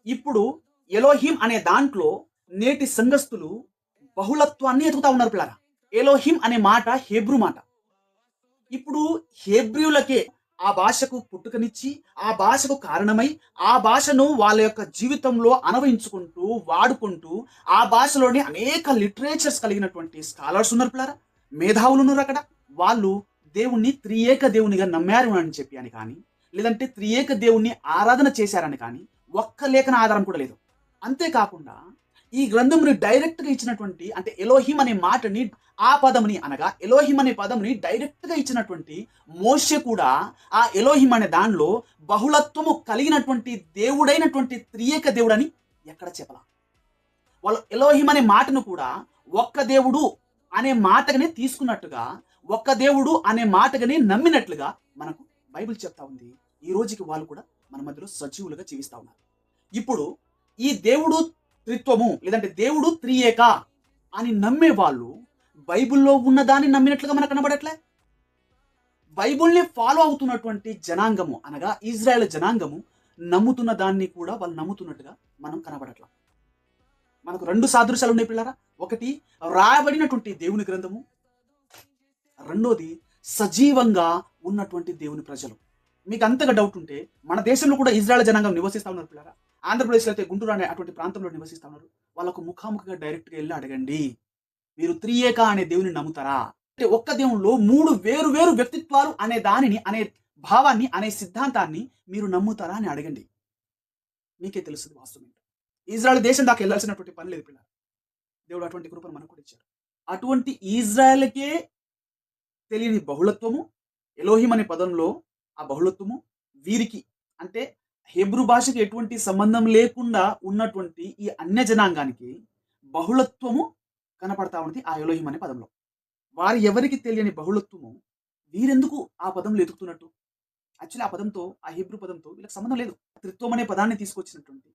ఇప్పుడు ఎలోహిం అనే దాంట్లో నేటి సంఘస్థులు బహుళత్వాన్ని ఎతుకుతా ఉన్నారు పిల్లరా. ఎలోహిం అనే మాట హెబ్రూ మాట. ఇప్పుడు హెబ్రీయులకే ఆ భాషకు పుట్టుకనిచ్చి, ఆ భాషకు కారణమై, ఆ భాషను వాళ్ళ యొక్క జీవితంలో అన్వయించుకుంటూ, వాడుకుంటూ, ఆ భాషలోని అనేక లిటరేచర్స్ కలిగినటువంటి స్కాలర్స్ ఉన్నారు పిల్లరా. మేధావులు ఉన్నారు అక్కడ. వాళ్ళు దేవుణ్ణి త్రియేక దేవునిగా నమ్మారు అని చెప్పి అని కానీ, లేదంటే త్రియేక దేవుణ్ణి ఆరాధన చేశారని కానీ, ఒక్క లేఖన ఆధారం కూడా లేదు. అంతేకాకుండా ఈ గ్రంథముని డైరెక్ట్‌గా ఇచ్చినటువంటి అంటే ఎలోహిం అనే మాటని ఆ పదముని అనగా ఎలోహిం అనే పదముని డైరెక్ట్‌గా ఇచ్చినటువంటి మోషే కూడా ఆ ఎలోహిం అనే దానిలో బహుళత్వము కలిగినటువంటి దేవుడైనటువంటి త్రియేక దేవుడని ఎక్కడ చెప్పలా. వాళ్ళు ఎలోహిం అనే మాటను కూడా ఒక్క దేవుడు అనే మాటగానే తీసుకున్నట్టుగా, ఒక్క దేవుడు అనే మాటగానే నమ్మినట్లుగా మనకు బైబిల్ చెప్తా ఉంది. ఈ రోజుకి వాళ్ళు కూడా మన మధ్యలో సజీవులుగా జీవిస్తా ఉన్నారు. ఇప్పుడు ఈ దేవుడు త్రిత్వము లేదంటే దేవుడు త్రియేక అని నమ్మే వాళ్ళు బైబిల్లో ఉన్నదాన్ని నమ్మినట్లుగా మనకు కనబడట్లే. బైబిల్ని ఫాలో అవుతున్నటువంటి జనాంగము అనగా ఇజ్రాయెల్ జనాంగము నమ్ముతున్న దాన్ని కూడా వాళ్ళు నమ్ముతున్నట్టుగా మనం కనబడట్లా. మనకు రెండు సాదృశ్యాలు ఉన్నాయి పిల్లరా. ఒకటి రాయబడినటువంటి దేవుని గ్రంథము, రెండోది సజీవంగా ఉన్నటువంటి దేవుని ప్రజలు. మీకు అంతగా డౌట్ ఉంటే మన దేశంలో కూడా ఇజ్రాయెల్ జనాంగం నివసిస్తా ఉన్నారు పిల్లరా. ఆంధ్రప్రదేశ్లో అయితే గుంటూరు అనే అటువంటి ప్రాంతంలో నివసిస్తా ఉన్నారు. వాళ్ళకు ముఖాముఖిగా డైరెక్ట్‌గా వెళ్ళి అడగండి. మీరు త్రియేక అనే దేవుని నమ్ముతారా? అంటే ఒక్క దేవునిలో 3 వేరు వేరు వ్యక్తిత్వాలు అనే దానిని, అనే భావాన్ని, అనే సిద్ధాంతాన్ని మీరు నమ్ముతారా అని అడగండి. మీకే తెలుస్తది వాస్తవం ఏంటో. ఇజ్రాయెల్ దేశం దాకా వెళ్ళాల్సినటువంటి పని లేదు పిల్లరా. దేవుడు అటువంటి కృపను మనకు కూడా ఇచ్చాడు. అటువంటి ఇజ్రాయెల్‌కే తెలియని బహుళత్వము, ఎలోహిం అనే పదంలో ఆ బహుళత్వము వీరికి అంటే హెబ్రూ భాషకి ఎటువంటి సంబంధం లేకుండా ఉన్నటువంటి ఈ అన్య జనాంగానికి బహుళత్వము కనపడతా ఉంది ఆ ఎలోహిం అనే పదంలో. వారు ఎవరికి తెలియని బహుళత్వము వీరెందుకు ఆ పదంలో ఎతుకుతున్నట్టు? యాక్చువల్లీ ఆ పదంతో, ఆ హెబ్రూ పదంతో వీళ్ళకి సంబంధం లేదు. త్రిత్వం అనే పదాన్ని తీసుకొచ్చినటువంటి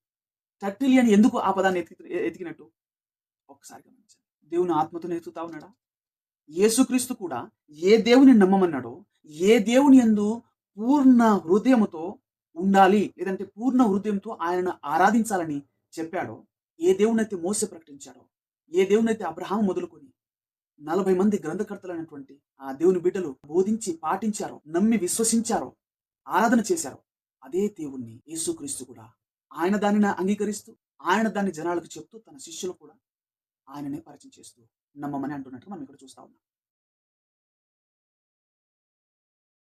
టర్టిలియన్ ఎందుకు ఆ పదాన్ని ఎతికినట్టు? ఒక్కసారి గమనించండి. దేవుని ఆత్మతోనే ఎతుకుతా ఉన్నాడా? యేసుక్రీస్తు కూడా ఏ దేవుని నమ్మమన్నాడో, ఏ దేవుని యందు పూర్ణ హృదయముతో ఉండాలి, లేదంటే పూర్ణ హృదయంతో ఆయనను ఆరాధించాలని చెప్పాడో, ఏ దేవునైతే మోసే ప్రకటించాడో, ఏ దేవునైతే అబ్రహాము మొదలుకొని 40 మంది గ్రంథకర్తలైనటువంటి ఆ దేవుని బిడ్డలు బోధించి పాటించారో, నమ్మి విశ్వసించారో, ఆరాధన చేశారో, అదే దేవుణ్ణి యేసుక్రీస్తు కూడా ఆయన దానిని అంగీకరిస్తూ, ఆయన దాన్ని జనాలకు చెప్తూ, తన శిష్యులు కూడా ఆయననే పరిచయం చేస్తూ నమ్మమని అంటున్నట్టు మనం ఇక్కడ చూస్తా ఉన్నాం.